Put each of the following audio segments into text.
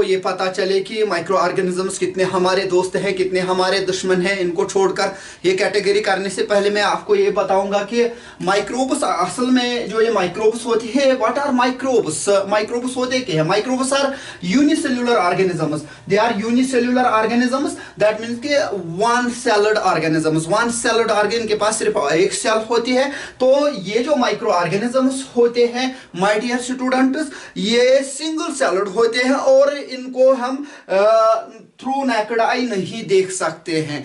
ये पता चले कि माइक्रो ऑर्गेनिजम्स कितने हमारे दोस्त हैं, कितने हमारे दुश्मन हैं। इनको छोड़कर ये कैटेगरी करने से पहले मैं आपको ये बताऊंगा कि माइक्रोब्स असल में जो ये माइक्रोब्स होती है, व्हाट आर माइक्रोब्स? माइक्रोब्स होते क्या है? Microbes are unicellular organisms. They are unicellular organisms, that means कि one celled organisms. One celled organ के पास सिर्फ एक सेल होती है। तो ये जो माइक्रो ऑर्गेनिजम्स होते हैं माय डियर स्टूडेंट्स, ये सिंगल सेल्ड होते हैं और इनको हम थ्रू नेकेड आई नहीं देख सकते हैं।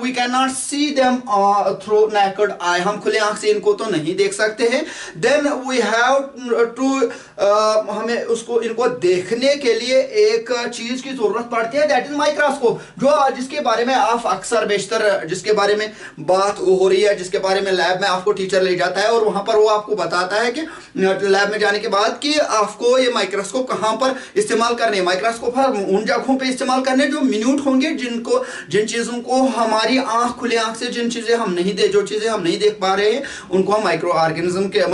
We can not see them through naked eye, हम खुले आंख से इनको तो नहीं देख सकते हैं। देन वी हैव टू, हमें उसको इनको देखने के लिए एक चीज की जरूरत पड़ती है, दैट इज माइक्रोस्कोप, जो जिसके बारे में आप अक्सर बेशतर जिसके बारे में बात हो रही है, जिसके बारे में लैब में आपको टीचर ले जाता है और वहां पर वो आपको बताता है कि लैब में जाने के बाद कि आपको ये माइक्रोस्कोप कहां पर इस्तेमाल करने हैं। माइक्रोस्कोप उन जगहों पे इस्तेमाल करने जो मिन्यूट होंगे, जिन चीजों को हमारी आंख, खुले आंख से जिन चीजें हम नहीं देख, जो चीजें हम नहीं देख पा रहे हैं, उनको हम माइक्रो ऑर्गेनिज्म के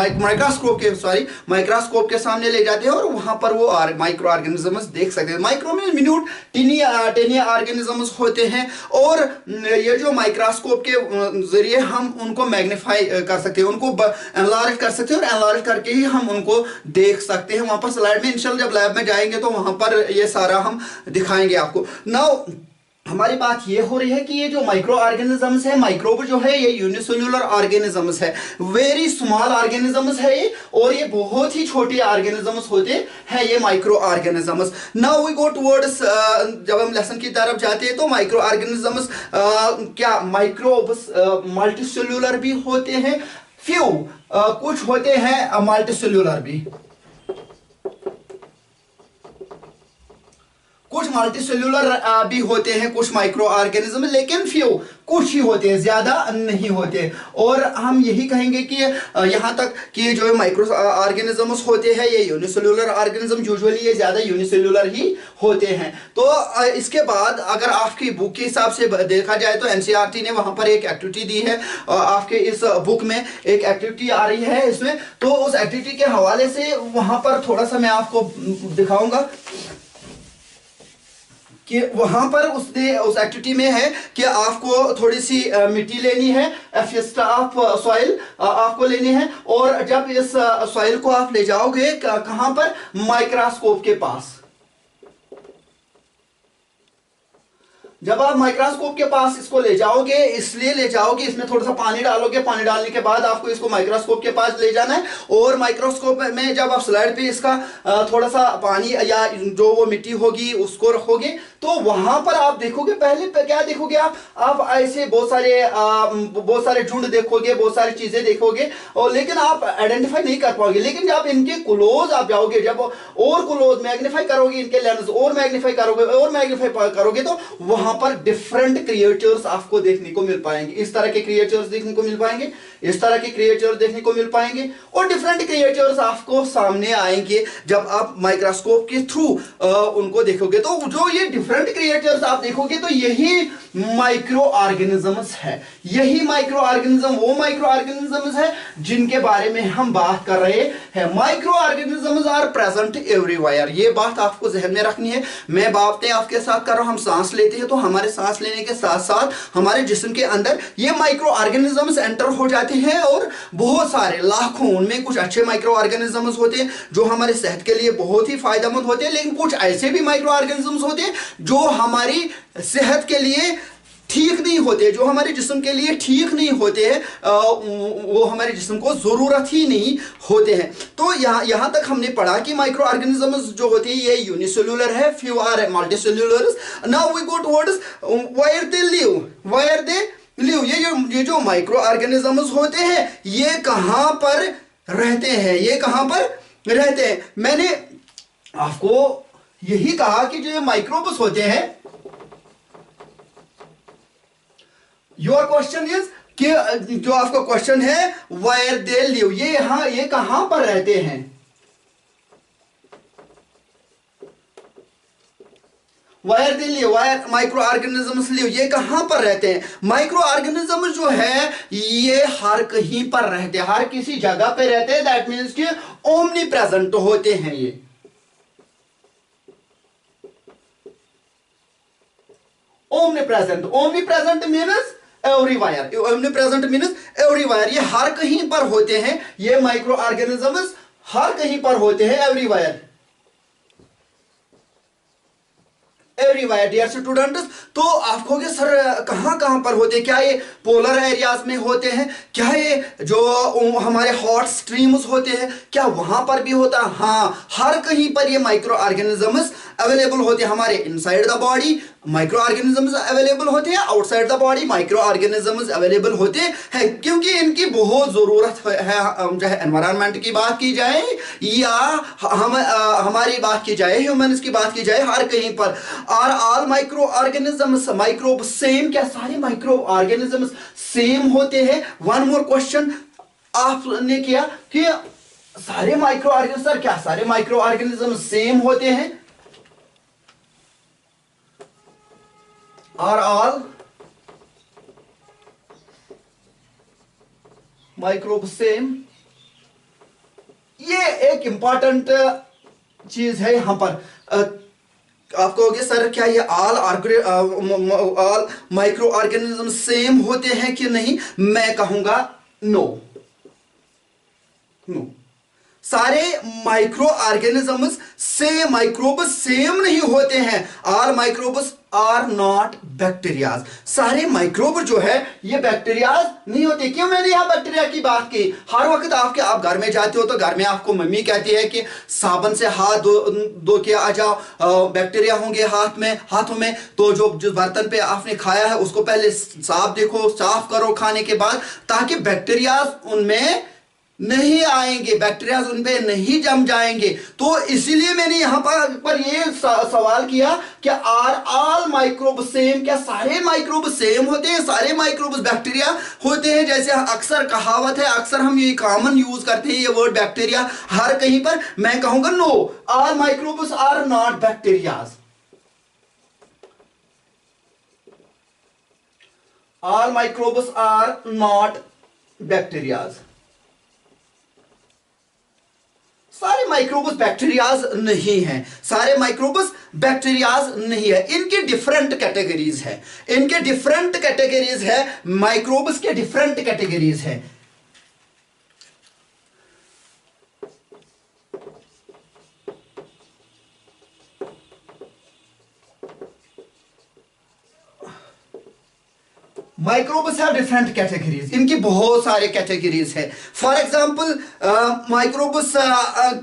माइक्रोस्कोप के सामने ले जाते हैं और वहां पर वो माइक्रो ऑर्गेनिजम्स देख सकते हैं। माइक्रो में मिन्यूट टिनी ऑर्गेनिजम्स होते हैं और ये जो माइक्रोस्कोप के जरिए हम उनको मैग्नीफाई कर सकते हैं, उनको एनलार्ज कर सकते हैं और एनलार्ज करके ही हम उनको देख सकते हैं। वहां पर स्लाइड में इंशाल्लाह जब लैब में जाएंगे तो वहां पर ये सारा हम दिखाएंगे आपको। नाउ हमारी बात ये हो रही है कि ये जो माइक्रो ऑर्गेनिजम्स है, माइक्रोब जो है ये यूनिसेल्युलर ऑर्गेनिजम्स है, वेरी स्मॉल ऑर्गेनिजम्स है ये, और ये बहुत ही छोटे ऑर्गेनिजम्स होते हैं ये micro organisms. Now we go towards, जब हम लेसन की तरफ जाते हैं तो माइक्रो ऑर्गेनिजम्स क्या माइक्रोब्स मल्टीसेल्युलर भी होते हैं, फ्यू कुछ होते हैं मल्टीसेल्युलर भी, कुछ मल्टीसेल्युलर भी होते हैं कुछ माइक्रो ऑर्गेनिज्म, लेकिन फ्यू कुछ ही होते हैं, ज्यादा नहीं होते। और हम यही कहेंगे कि यहां तक कि जो माइक्रो ऑर्गेनिजम्स होते हैं ये यूनिसेल्युलर ऑर्गेनिज्म, यूजुअली ये ज्यादा यूनिसेल्युलर ही होते हैं। तो इसके बाद अगर आपकी बुक के हिसाब से देखा जाए तो एनसीईआरटी ने वहां पर एक एक्टिविटी दी है, आपके इस बुक में एक एक्टिविटी आ रही है इसमें, तो उस एक्टिविटी के हवाले से वहां पर थोड़ा सा मैं आपको दिखाऊंगा कि वहां पर उस एक्टिविटी में है कि आपको थोड़ी सी मिट्टी लेनी है, ऑफ सॉइल आपको लेनी है, और जब इस सॉइल को आप ले जाओगे कहां पर, माइक्रोस्कोप के पास, जब आप माइक्रोस्कोप के पास इसको ले जाओगे, इसलिए ले जाओगे, इसमें थोड़ा सा पानी डालोगे, पानी डालने के बाद आपको इसको माइक्रोस्कोप के पास ले जाना है, और माइक्रोस्कोप में जब आप स्लाइड पे इसका थोड़ा सा पानी या जो वो मिट्टी होगी उसको रखोगे, तो वहां पर आप देखोगे, पहले क्या देखोगे आप ऐसे बहुत सारे झुंड देखोगे, बहुत सारी चीजें देखोगे, और लेकिन आप आइडेंटिफाई नहीं कर पाओगे। लेकिन जब इनके क्लोज आप जाओगे, जब और क्लोज मैग्नीफाई करोगे, इनके लेंस और मैग्नीफाई करोगे तो वहां पर डिफरेंट क्रिएचर्स आपको देखने को मिल पाएंगे। इस तरह के क्रिएचर्स देखने को मिल पाएंगे, इस तरह के क्रिएचर्स देखने को मिल पाएंगे, और डिफरेंट क्रिएचर्स आपको सामने आएंगे जब आप माइक्रोस्कोप के थ्रू उनको देखोगे। तो जो ये डिफरेंट क्रिएचर्स आप देखोगे तो यही माइक्रो ऑर्गेनिजम्स है, यही माइक्रो ऑर्गेनिज्म वो माइक्रो ऑर्गेनिजम्स है जिनके बारे में हम बात कर रहे हैं। Micro organisms are present everywhere, ये बात आपको जहन में रखनी है। मैं बातें आपके साथ कर रहा हूं, हम सांस लेते हैं तो हमारे सांस लेने के साथ साथ हमारे जिस्म के अंदर ये माइक्रो ऑर्गेनिजम्स एंटर हो जाते हैं, और बहुत सारे लाखों, उनमें कुछ अच्छे माइक्रो ऑर्गेनिजम्स होते हैं जो हमारे सेहत के लिए बहुत ही फायदेमंद होते हैं, लेकिन कुछ ऐसे भी माइक्रो ऑर्गेनिजम्स होते हैं जो हमारी सेहत के लिए ठीक नहीं होते, जो हमारे जिस्म के लिए ठीक नहीं होते हैं, वो हमारे जिस्म को जरूरत ही नहीं होते हैं। तो यहां तक हमने पढ़ा कि माइक्रो ऑर्गेनिजम्स जो होती है ये यूनिसेल्युलर है, few are multicellular. Now we go towards where they live, ये जो माइक्रो ऑर्गेनिजम्स होते हैं ये कहां पर रहते हैं, ये कहां पर रहते हैं। मैंने आपको यही कहा कि जो माइक्रोब्स होते हैं, योर क्वेश्चन इज कि जो आपका क्वेश्चन है वेयर दे लिव, ये कहां पर रहते हैं, wire they live, wire micro organisms live, ये कहां पर रहते हैं। माइक्रो ऑर्गेनिज्म जो है ये हर कहीं पर रहते हैं, हर किसी जगह पे रहते हैं, दैट मीन्स कि ओमनी प्रेजेंट होते हैं। ये omnipresent, omnipresent means everywhere, omnipresent means everywhere, ये हर कहीं पर होते हैं, ये माइक्रो ऑर्गेनिजम्स हर कहीं पर होते हैं, एवरीवेयर, एवरीवेयर डियर स्टूडेंट्स। तो आप कहोगे सर कहां कहां पर होते हैं, क्या ये पोलर एरियाज में होते हैं, क्या ये जो हमारे हॉट स्ट्रीम्स होते हैं क्या वहां पर भी होता है? हाँ, हर कहीं पर ये माइक्रो ऑर्गेनिजम्स अवेलेबल होते हैं। हमारे inside the body micro organisms available होते हैं, outside the body micro organisms available होते हैं, क्योंकि इनकी बहुत जरूरत है। चाहे एनवायरनमेंट की बात की जाए या हम हमारी बात की जाए, ह्यूमंस की बात की जाए, हर कहीं पर are all micro organisms microbe same, क्या सारे माइक्रो ऑर्गेनिजम्स सेम होते हैं? वन मोर क्वेश्चन आपने किया कि सारे माइक्रो ऑर्गेनिज्म, सर क्या सारे माइक्रो ऑर्गेनिज्म सेम होते हैं? Are all microbe same? ये एक इंपॉर्टेंट चीज है यहां पर। आप कहोगे सर क्या ये ऑल माइक्रो ऑर्गेनिज्म सेम होते हैं कि नहीं? मैं कहूंगा नो, नो, सारे माइक्रो ऑर्गेनिजम्स से माइक्रोब्स सेम नहीं होते हैं। All microbes are not bacterias, सारे माइक्रोब जो है ये बैक्टीरियाज नहीं होते। क्यों मैंने यहां बैक्टीरिया की बात की? हर वक्त आप घर में जाते हो तो घर में आपको मम्मी कहती है कि साबुन से हाथ धो के आ जाओ, बैक्टीरिया होंगे हाथों में, तो जो बर्तन पे आपने खाया है उसको पहले साफ करो खाने के बाद, ताकि बैक्टीरियाज उनमें नहीं आएंगे, बैक्टीरिया उन पे नहीं जम जाएंगे। तो इसीलिए मैंने यहां पर ये सवाल किया कि आर ऑल माइक्रोब सेम, क्या सारे माइक्रोब सेम होते हैं? सारे माइक्रोब बैक्टीरिया होते हैं? जैसे अक्सर कहावत है, अक्सर हम ये कॉमन यूज करते हैं ये वर्ड बैक्टीरिया हर कहीं पर। मैं कहूंगा no, all microbes are not bacterias, all microbes are not bacterias. सारे माइक्रोब्स बैक्टीरियाज नहीं हैं, सारे माइक्रोब्स बैक्टीरियाज नहीं है, इनके डिफरेंट कैटेगरीज है, इनके डिफरेंट कैटेगरीज है, माइक्रोब्स के डिफरेंट कैटेगरीज है। माइक्रोब्स हैव डिफरेंट कैटेगरीज, इनकी बहुत सारे कैटेगरीज है। फॉर एग्जांपल माइक्रोब्स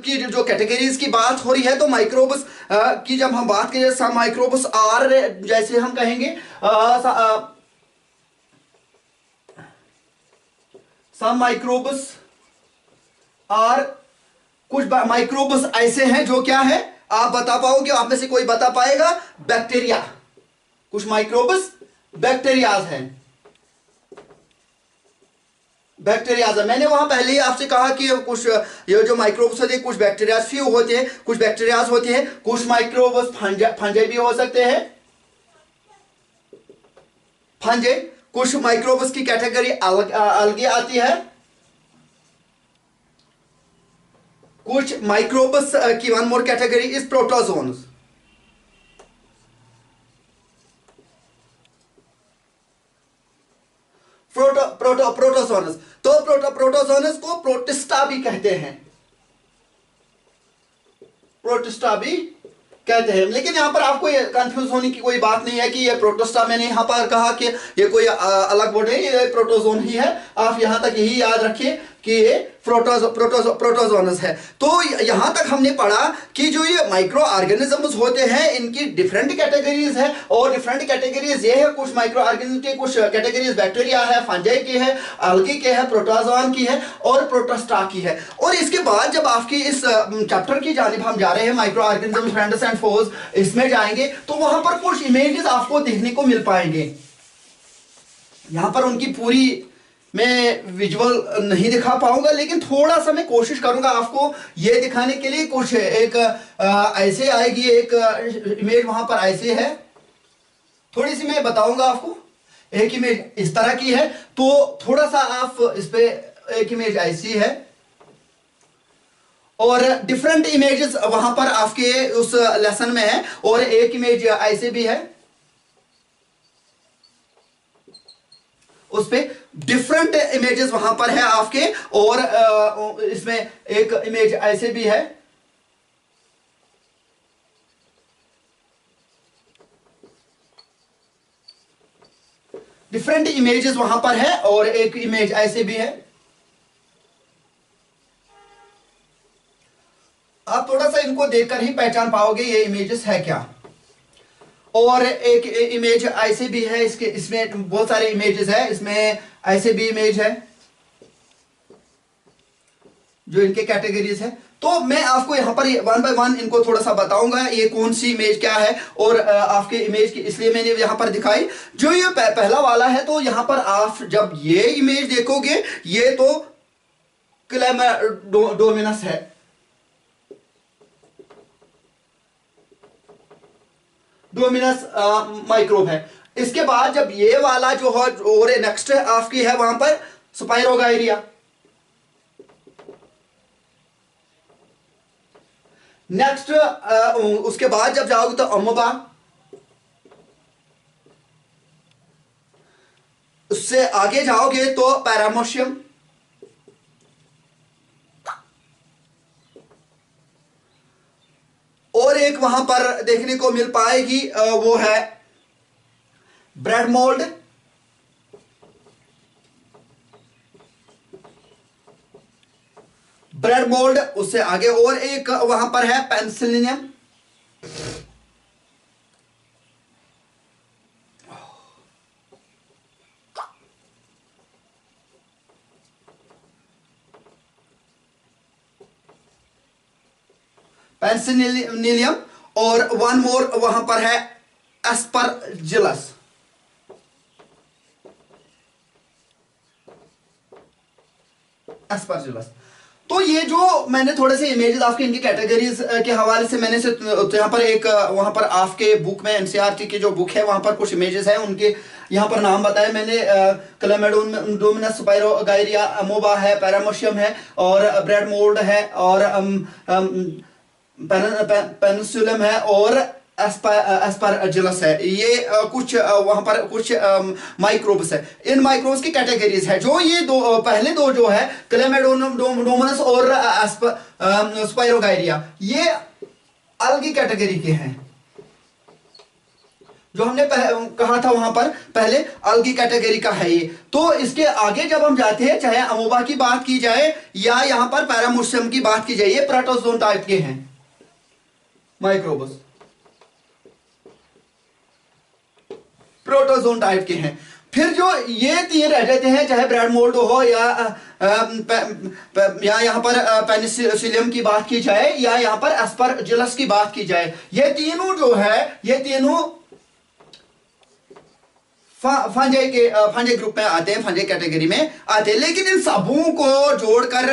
की जो कैटेगरीज की बात हो रही है, तो माइक्रोब्स की जब हम बात करें, सम माइक्रोब्स आर, जैसे हम कहेंगे सम माइक्रोब्स आर, कुछ माइक्रोब्स ऐसे हैं जो क्या है आप बता पाओगे? आप में से कोई बता पाएगा? बैक्टीरिया, कुछ माइक्रोब्स बैक्टीरियाज हैं, बैक्टीरियाज। मैंने वहां पहले ही आपसे कहा कि कुछ ये जो माइक्रोब्स होते हैं, कुछ बैक्टीरियाज फ्यू होते हैं, कुछ बैक्टीरियाज होते हैं, कुछ माइक्रोब्स फंजाई भी हो सकते हैं, फंजाई। कुछ माइक्रोब्स की कैटेगरी अलग आती है, कुछ माइक्रोब्स की one more category is protozoans, protozoans. तो प्रोटोजोनस को प्रोटिस्टा भी कहते हैं, प्रोटिस्टा भी कहते हैं। लेकिन यहां पर आपको कंफ्यूज होने की कोई बात नहीं है कि ये प्रोटिस्टा, मैंने यहां पर कहा कि ये कोई अलग वर्ड है, ये प्रोटोजोन ही है। आप यहां तक यही याद रखिए कि ये प्रोटोजोनस है। तो यहां तक हमने पढ़ा कि जो ये माइक्रो ऑर्गेनिजम्स होते हैं इनकी डिफरेंट कैटेगरीज है, और डिफरेंट कैटेगरीज ये है, कुछ माइक्रो ऑर्गेनिज्म के कुछ कैटेगरीज बैक्टीरिया है, फंजाई की है, अलगी के है, प्रोटोजोन की है और प्रोटोस्टा की है। और इसके बाद जब आपकी इस चैप्टर की जानिब हम जा रहे हैं, माइक्रो ऑर्गेनिज्म फ्रेंड्स एंड फोज, इसमें जाएंगे तो वहां पर कुछ इमेजेस आपको देखने को मिल पाएंगे। यहां पर उनकी पूरी मैं विजुअल नहीं दिखा पाऊंगा, लेकिन थोड़ा सा मैं कोशिश करूंगा आपको ये दिखाने के लिए। कुछ एक ऐसे आएगी, एक इमेज वहां पर ऐसे है, थोड़ी सी मैं बताऊंगा आपको। एक इमेज इस तरह की है, तो थोड़ा सा आप इस पे, एक इमेज ऐसी है और डिफरेंट इमेजेस वहां पर आपके उस लेसन में है, और एक इमेज ऐसे भी है। उस पे डिफरेंट इमेजेस वहां पर है आपके, और इसमें एक इमेज ऐसे भी है, डिफरेंट इमेजेस वहां पर है, और एक इमेज ऐसे भी है। आप थोड़ा सा इनको देखकर ही पहचान पाओगे ये इमेजेस है क्या। और एक इमेज ऐसे भी है, इसके इसमें बहुत सारे इमेजेस है, इसमें ऐसे भी इमेज है जो इनके कैटेगरीज है। तो मैं आपको यहां पर वन बाय वन इनको थोड़ा सा बताऊंगा ये कौन सी इमेज क्या है, और आपके इमेज की इसलिए मैंने यहां पर दिखाई। जो ये पहला वाला है, तो यहां पर आप जब ये इमेज देखोगे, ये तो क्लैमाइडोमोनास है, डोमिनस माइक्रोब है। इसके बाद जब ये वाला जो है, और नेक्स्ट आपकी है वहां पर स्पाइरोगायरिया। नेक्स्ट उसके बाद जब जाओगे तो अमोबा, उससे आगे जाओगे तो पैरामोशियम, और एक वहां पर देखने को मिल पाएगी वो है ब्रेड मोल्ड, ब्रेड मोल्ड। उससे आगे और एक वहां पर है पेनिसिलियम, पेनिसिलियम, और वन मोर वहां पर है एस्परजिलस। एस्परजिलस। तो ये जो मैंने थोड़े से इमेजेस आपके इनकी कैटेगरीज के हवाले से मैंने तो यहाँ पर एक वहां पर आपके बुक में एनसीईआरटी की जो बुक है वहां पर कुछ इमेजेस हैं, उनके यहाँ पर नाम बताए मैंने। क्लैमाइडोमोनास, स्पाइरोगायरिया, अमोबा है, पैरामोशियम है, और ब्रेड मोल्ड है, और पेनिसिलियम है, और एस्परजिलस है। ये कुछ वहां पर कुछ माइक्रोब्स है। इन माइक्रोब्स की कैटेगरीज है। जो ये दो पहले दो जो है क्लैमाइडोमोनास और स्पाइरोगायरिया, ये अलग कैटेगरी के हैं। जो हमने कहा था वहां पर पहले अलग कैटेगरी का है ये। तो इसके आगे जब हम जाते हैं, चाहे अमोबा की बात की जाए या यहां पर पैरामोशियम की बात की जाए, ये प्रोटोजोन टाइप के हैं माइक्रोब्स, प्रोटोजोन टाइप के हैं। फिर जो ये तीन रह जाते हैं, चाहे ब्रेड मोल्ड हो या यहां पर पेनिसिलियम की बात की जाए या यहां पर एस्परजिलस की बात की जाए, ये तीनों जो है, ये तीनों फंजाई ग्रुप में आते हैं, फंजाई कैटेगरी में आते हैं। लेकिन इन सबों को जोड़कर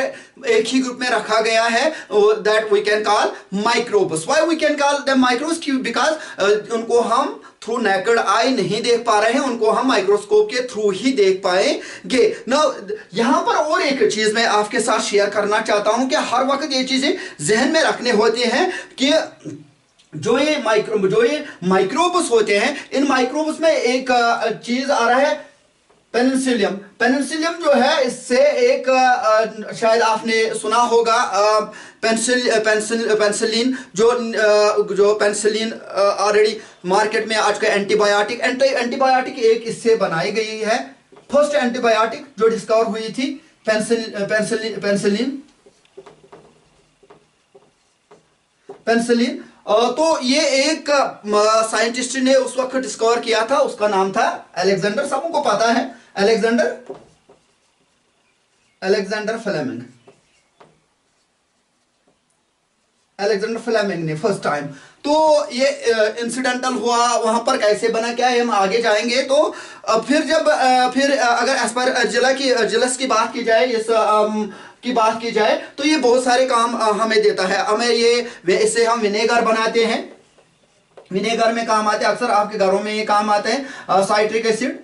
एक ही ग्रुप में रखा गया है, that we can call microbes. Why we can call them microbes? Because उनको हम थ्रू नेकेड आई नहीं देख पा रहे हैं, उनको हम माइक्रोस्कोप के थ्रू ही देख पाएंगे। नाउ यहां पर और एक चीज मैं आपके साथ शेयर करना चाहता हूं कि हर वक्त ये चीजें जहन में रखने होती हैं कि जो ये माइक्रोब्स होते हैं, इन माइक्रोब्स में एक चीज आ रहा है पेनिसिलियम। पेनिसिलियम जो है, इससे एक शायद आपने सुना होगा पेनिसिलिन, जो पेनिसिलिन ऑलरेडी मार्केट में आज का एंटीबायोटिक एक इससे बनाई गई है। फर्स्ट एंटीबायोटिक जो डिस्कवर हुई थी पेनिसिलिन। तो ये एक साइंटिस्ट ने उस वक्त डिस्कवर किया था, उसका नाम था अलेक्जेंडर। सबको पता है अलेक्जेंडर फ्लेमिंग। अलेक्जेंडर फ्लेमिंग ने फर्स्ट टाइम। तो ये इंसिडेंटल हुआ, वहां पर कैसे बना क्या है हम आगे जाएंगे। तो फिर अगर एस्परजिलस की बात की जाए, इस की बात की जाए, तो ये बहुत सारे काम हमें देता है। हमें इससे हम विनेगर बनाते हैं, विनेगर में काम आते हैं, अक्सर आपके घरों में ये काम आते हैं। Citric acid,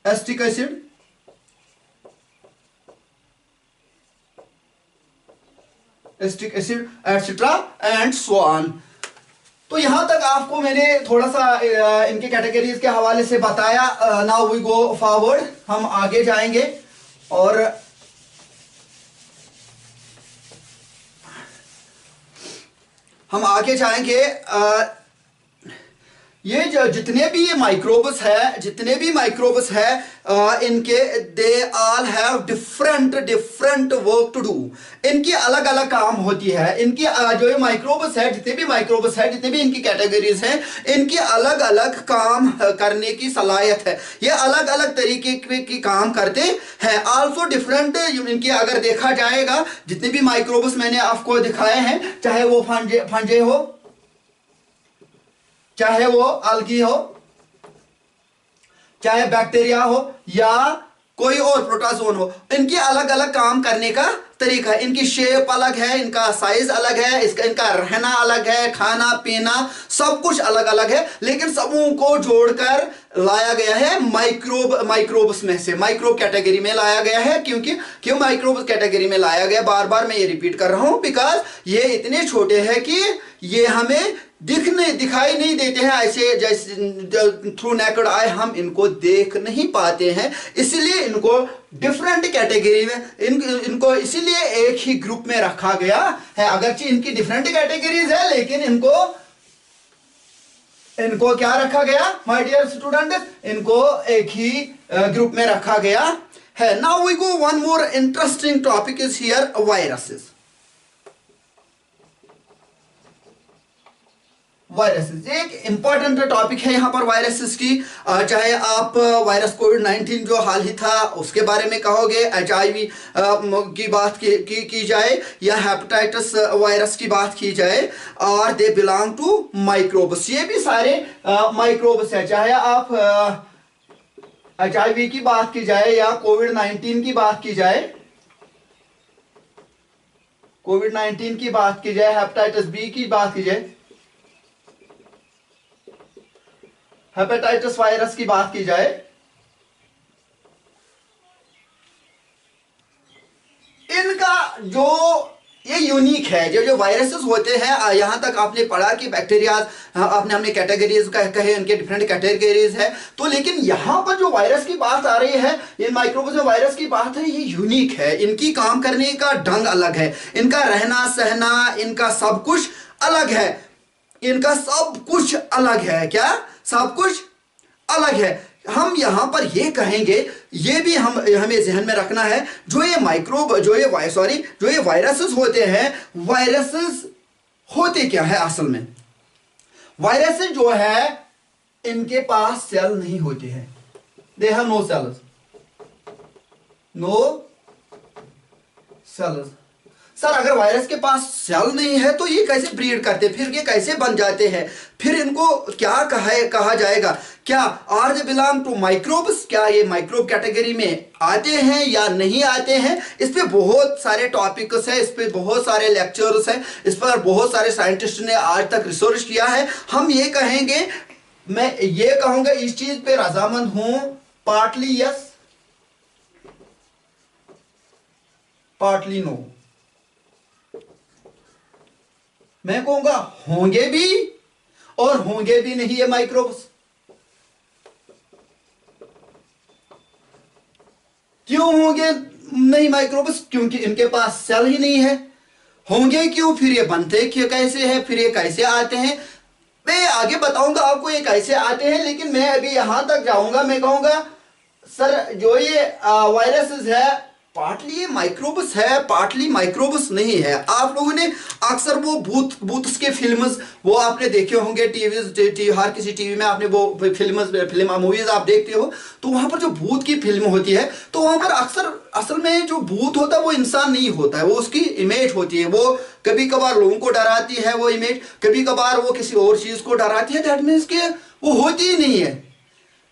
acetic acid, acid etcetera and so on. तो यहां तक आपको मैंने थोड़ा सा इनके कैटेगरीज के हवाले से बताया। नाउ वी गो फॉरवर्ड, हम आगे जाएंगे और हम आगे जाएंगे। ये जो जितने भी ये माइक्रोब्स है इनके they all have different work to do. इनकी अलग अलग काम होती है। इनकी जो ये माइक्रोब्स है, जितने भी इनकी कैटेगरीज हैं, इनकी अलग अलग काम करने की सलाहियत है। ये अलग अलग तरीके की काम करते हैं। आल्सो डिफरेंट इनकी अगर देखा जाएगा, जितने भी माइक्रोब्स मैंने आपको दिखाए हैं, चाहे वो फंजे हो, चाहे वो अलगी हो, चाहे बैक्टीरिया हो या कोई और प्रोटोजोन हो, इनकी अलग अलग काम करने का तरीका है। इनकी शेप अलग है, इनका साइज अलग है, इनका रहना अलग है, खाना पीना सब कुछ अलग अलग है, लेकिन सबों को जोड़कर लाया गया है माइक्रोब्स में से, माइक्रोब कैटेगरी में लाया गया है। क्यों माइक्रोब कैटेगरी में लाया गया, बार बार मैं ये रिपीट कर रहा हूं, बिकॉज ये इतने छोटे हैं कि ये हमें दिखाई नहीं देते हैं, ऐसे जैसे थ्रू नेकेड आई हम इनको देख नहीं पाते हैं, इसलिए इनको डिफरेंट कैटेगरी में इनको इसीलिए एक ही ग्रुप में रखा गया है। अगरचे इनकी डिफरेंट कैटेगरीज है, लेकिन इनको क्या रखा गया माय डियर स्टूडेंट, इनको एक ही ग्रुप में रखा गया है। Now we go one more interesting topic is here, viruses. Viruses एक इंपॉर्टेंट टॉपिक है यहां पर वायरसेस की। चाहे आप वायरस कोविड-19 जो हाल ही था उसके बारे में कहोगे, HIV की बात की जाए या हेपेटाइटिस वायरस की बात की जाए, और दे बिलोंग टू माइक्रोब्स। ये भी सारे माइक्रोब्स है। चाहे आप HIV की बात की जाए या कोविड-19 की बात की जाए, कोविड-19 की बात की जाए, हेपेटाइटिस बी की बात की जाए, हेपेटाइटिस वायरस की बात की जाए, इनका जो ये यूनिक है, जो वायरसेस होते हैं, यहां तक आपने पढ़ा कि बैक्टीरिया आपने हमने कैटेगरीज कहे, उनके डिफरेंट कैटेगरीज है, तो लेकिन यहां पर जो वायरस की बात आ रही है, इन माइक्रोब्स में वायरस की बात है, ये यूनिक है। इनकी काम करने का ढंग अलग है, इनका रहना सहना, इनका सब कुछ अलग है, इनका सब कुछ अलग है। क्या सब कुछ अलग है। हम यहां पर ये कहेंगे, ये भी हमें ध्यान में रखना है, जो ये वायरसेस होते हैं, वायरसेस होते क्या है असल में। वायरसेस जो है इनके पास सेल नहीं होते हैं, they have no cells, sir अगर वायरस के पास सेल नहीं है तो ये कैसे ब्रीड करते, फिर ये कैसे बन जाते हैं, फिर इनको क्या कहा जाएगा, क्या are they belong to microbes, क्या ये माइक्रोब कैटेगरी में आते हैं या नहीं आते हैं। इस पे बहुत सारे टॉपिक्स है, इस पे बहुत सारे लेक्चर्स हैं, इस पर बहुत सारे साइंटिस्ट ने आज तक रिसर्च किया है। हम ये कहेंगे, मैं ये कहूंगा इस चीज पे रजामंद हूं, पार्टली यस पार्टली नो। मैं कहूंगा होंगे भी और होंगे भी नहीं ये माइक्रोब्स। क्यों होंगे नहीं माइक्रोब्स, क्योंकि इनके पास सेल ही नहीं है। होंगे क्यों, फिर ये बनते क्यों कैसे हैं, फिर ये कैसे आते हैं, मैं आगे बताऊंगा आपको ये कैसे आते हैं। लेकिन मैं अभी यहां तक जाऊंगा, मैं कहूंगा सर जो ये वायरसेस है पार्टली ये माइक्रोबस है, पार्टली माइक्रोबस नहीं है। आप लोगों ने अक्सर वो भूत के फिल्म्स वो आपने देखे होंगे, हर किसी टीवी में आपने वो फिल्म मूवीज आप देखते हो, तो वहां पर जो भूत की फिल्म होती है, तो वहां पर अक्सर असल में जो भूत होता है वो इंसान नहीं होता है, वो उसकी इमेज होती है। वो कभी कभार लोगों को डराती है वो इमेज, कभी कभार वो किसी और चीज को डराती है। दैट मीन्स कि वो होती ही नहीं है।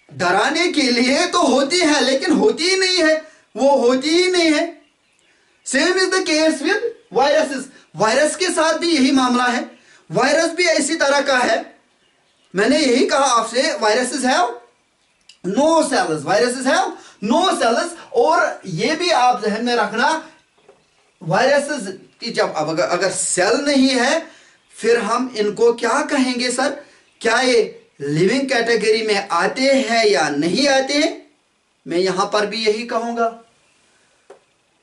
डराने के लिए तो होती है लेकिन होती ही नहीं है, वो होती ही नहीं है। Same is the case with viruses. Virus के साथ भी यही मामला है, वायरस भी इसी तरह का है। मैंने यही कहा आपसे, viruses have no cells, viruses have no cells. और ये भी आप ध्यान में रखना, वायरसेस की जब अगर सेल नहीं है, फिर हम इनको क्या कहेंगे सर? क्या ये लिविंग कैटेगरी में आते हैं या नहीं आते हैं? मैं यहां पर भी यही कहूंगा,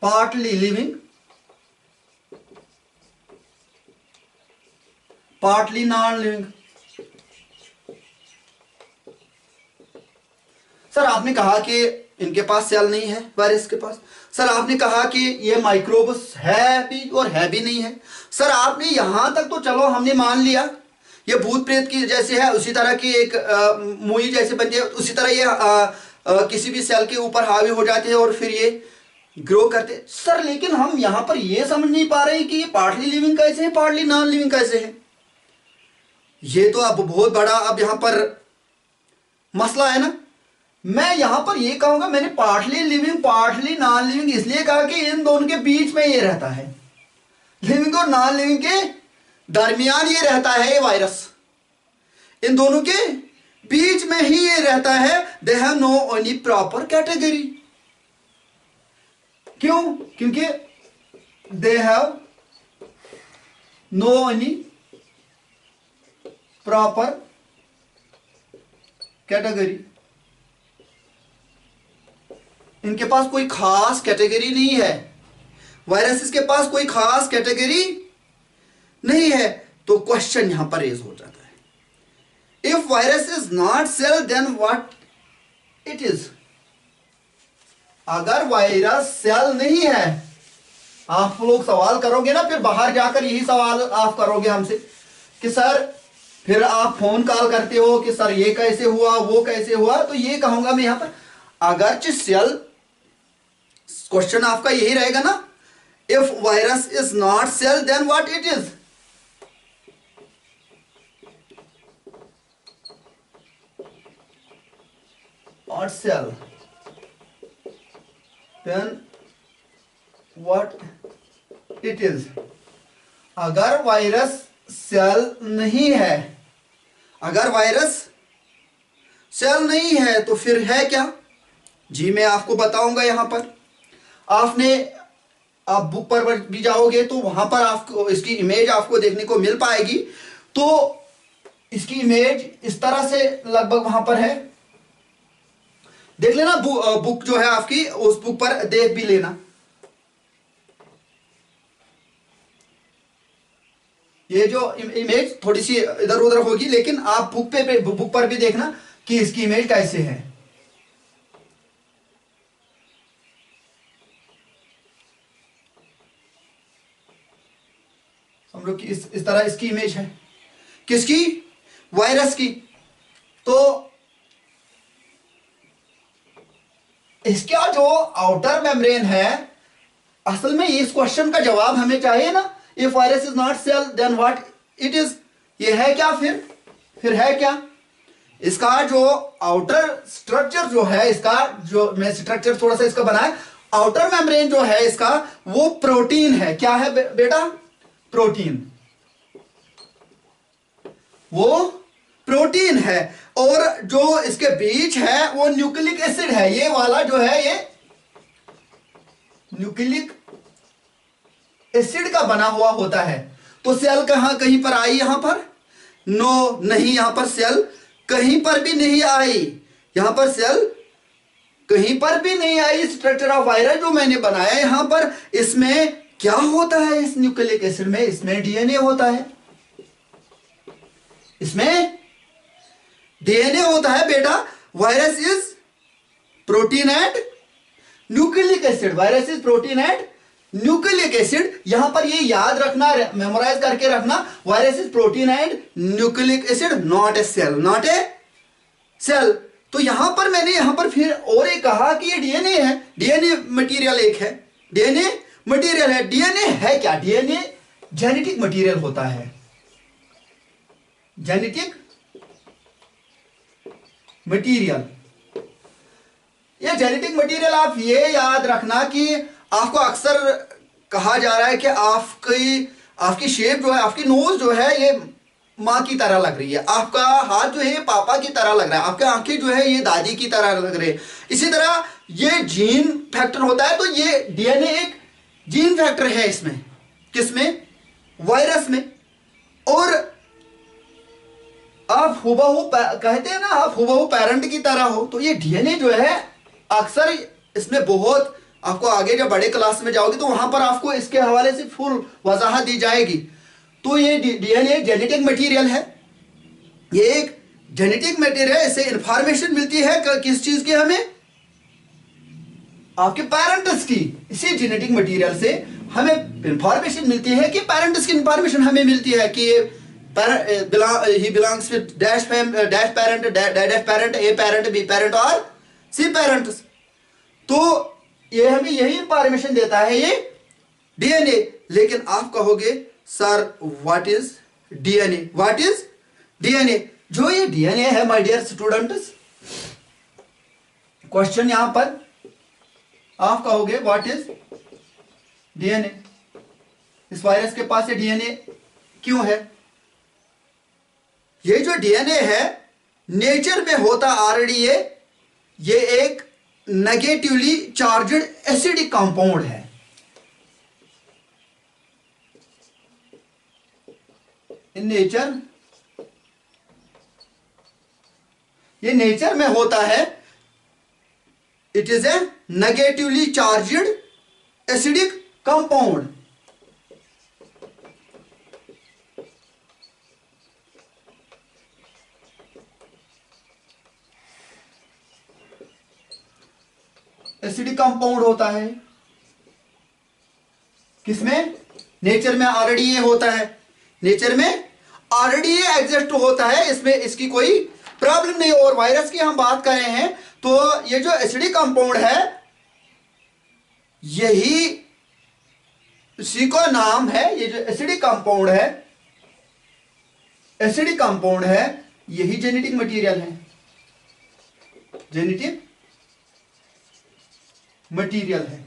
partly living, partly non living. Sir आपने कहा कि इनके पास सेल नहीं है, वायरस के पास। सर आपने कहा कि ये माइक्रोब्स है भी और है भी नहीं है। सर आपने यहां तक तो चलो हमने मान लिया ये भूत प्रेत की जैसे है, उसी तरह की एक मुई जैसे बनती है, उसी तरह ये किसी भी सेल के ऊपर हावी हो जाते हैं और फिर ये ग्रो करते हैं। सर लेकिन हम यहां पर ये समझ नहीं पा रहे कि ये पार्टली लिविंग कैसे है, पार्टली नॉन लिविंग कैसे है। ये तो अब बहुत बड़ा अब यहां पर मसला है ना। मैं यहां पर ये कहूंगा, मैंने partly living partly non living इसलिए कहा कि इन दोनों के बीच में ये रहता है, लिविंग और नॉन लिविंग के दरमियान ये रहता है ये वायरस, इन दोनों के बीच में ही ये रहता है। They have no any proper category. क्यों? क्योंकि they have no any proper category. इनके पास कोई खास कैटेगरी नहीं है, वायरसेस के पास कोई खास कैटेगरी नहीं है। तो क्वेश्चन यहां पर रेज हो जाता है, if virus is not cell then what it is. अगर वायरस सेल नहीं है, आप लोग सवाल करोगे ना, फिर बाहर जाकर यही सवाल आप करोगे हमसे कि सर, फिर आप फोन कॉल करते हो कि सर ये कैसे हुआ वो कैसे हुआ। तो ये कहूंगा मैं यहां पर, अगर सेल, क्वेश्चन आपका यही रहेगा ना, if virus is not cell then what it is. Not cell then what it is. अगर वायरस सेल नहीं है, अगर वायरस सेल नहीं है तो फिर है क्या? जी मैं आपको बताऊंगा। यहां पर आपने, आप बुक पर भी जाओगे तो वहां पर आपको इसकी इमेज आपको देखने को मिल पाएगी। तो इसकी इमेज इस तरह से लगभग वहां पर है, देख लेना। बुक जो है आपकी, उस बुक पर देख भी लेना। ये जो इमेज थोड़ी सी इधर उधर होगी, लेकिन आप बुक पर भी देखना कि इसकी इमेज कैसे है। समझो कि इस तरह इसकी इमेज है, किसकी? वायरस की। तो इसका जो आउटर मेम्ब्रेन है, असल में इस क्वेश्चन का जवाब हमें चाहिए ना, if virus is not cell then what it is. ये है क्या? फिर है क्या? इसका जो आउटर स्ट्रक्चर जो है, इसका जो मैं स्ट्रक्चर थोड़ा सा इसका बनाया, आउटर मेम्ब्रेन जो है इसका, वो प्रोटीन है। क्या है बेटा? प्रोटीन। वो प्रोटीन है। और जो इसके बीच है वो न्यूक्लिक एसिड है। ये वाला जो है ये न्यूक्लिक एसिड का बना हुआ होता है। तो सेल कहां कहीं पर आई? यहां पर नो, नहीं, यहां पर सेल कहीं पर भी नहीं आई। यहां पर सेल कहीं पर भी नहीं आई। स्ट्रक्चर ऑफ वायरस जो मैंने बनाया यहां पर, इसमें क्या होता है? इस न्यूक्लिक एसिड में, इसमें डीएनए होता है। इसमें डीएनए होता है बेटा। Virus is protein and nucleic acid. Virus is protein and nucleic acid. यहां पर ये याद रखना, मेमोराइज करके रखना, virus is protein and nucleic acid, not a cell, not a cell. तो यहां पर मैंने यहां पर फिर और एक कहा कि ये डीएनए है। डीएनए मटेरियल एक है, डीएनए मटेरियल है। डीएनए है क्या? डीएनए जेनेटिक मटेरियल होता है, जेनेटिक मटेरियल। ये जेनेटिक मटेरियल आप ये याद रखना कि आपको अक्सर कहा जा रहा है कि आपकी शेप जो है, आपकी नोज जो है ये माँ की तरह लग रही है, आपका हाथ जो है ये पापा की तरह लग रहा है, आपकी आंखें जो है ये दादी की तरह लग रही है। इसी तरह ये जीन फैक्टर होता है। तो ये डीएनए एक जीन फैक्टर है इसमें, किसमें? वायरस में। और आप हुबहू कहते हैं ना, आप हुबहू पेरेंट की तरह हो। तो ये डीएनए जो है अक्सर इसमें बहुत, आपको आगे जब बड़े क्लास में जाओगे तो वहां पर आपको इसके हवाले से फुल वजाहत दी जाएगी। तो ये डीएनए जेनेटिक मटेरियल है, ये एक जेनेटिक मटेरियल है। इससे इंफॉर्मेशन मिलती है किस चीज की, हमें आपके पेरेंट्स की। इसी जेनेटिक मटेरियल से हमें इंफॉर्मेशन मिलती है कि पेरेंट्स की इंफॉर्मेशन हमें मिलती है कि he belongs with dash parent, dash parent, a parent, b parent और c parents। तो ये हमें यही इंफॉर्मेशन देता है ये डीएनए। लेकिन आप कहोगे sir what is DNA, what is DNA? जो ये डीएनए है माय डियर स्टूडेंट्स, क्वेश्चन यहां पर आप कहोगे व्हाट इज डीएनए? इस वायरस के पास ये डीएनए क्यों है? ये जो डीएनए है नेचर में होता ऑलरेडी, ये एक नेगेटिवली चार्जड एसिडिक कंपाउंड है। इन नेचर, ये नेचर में होता है, it is a negatively charged acidic compound. Acidic compound होता है किसमें? नेचर में ऑलरेडी ये होता है, नेचर में ऑलरेडी ये एग्जिस्ट होता है, इसमें इसकी कोई प्रॉब्लम नहीं। और वायरस की हम बात कर रहे हैं तो ये जो एसिडिक कंपाउंड है यही इसी का नाम है, ये जो एसिडिक कंपाउंड है, एसिडिक कंपाउंड है, यही जेनेटिक मटेरियल है, जेनेटिक मटेरियल है।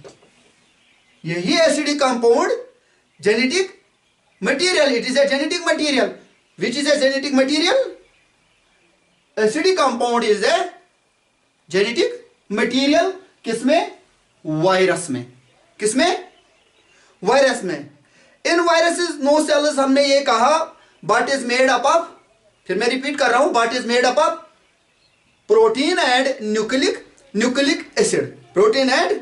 यही acidic compound genetic material, it is a genetic material. Which is a genetic material? Acidic compound is a genetic material. किसमें? वायरस में। किसमें? वायरस में। इन वायरसेस नो सेल्स, हमने ये कहा but is made up of, फिर मैं रिपीट कर रहा हूं, but is made up of protein and nucleic acid, protein and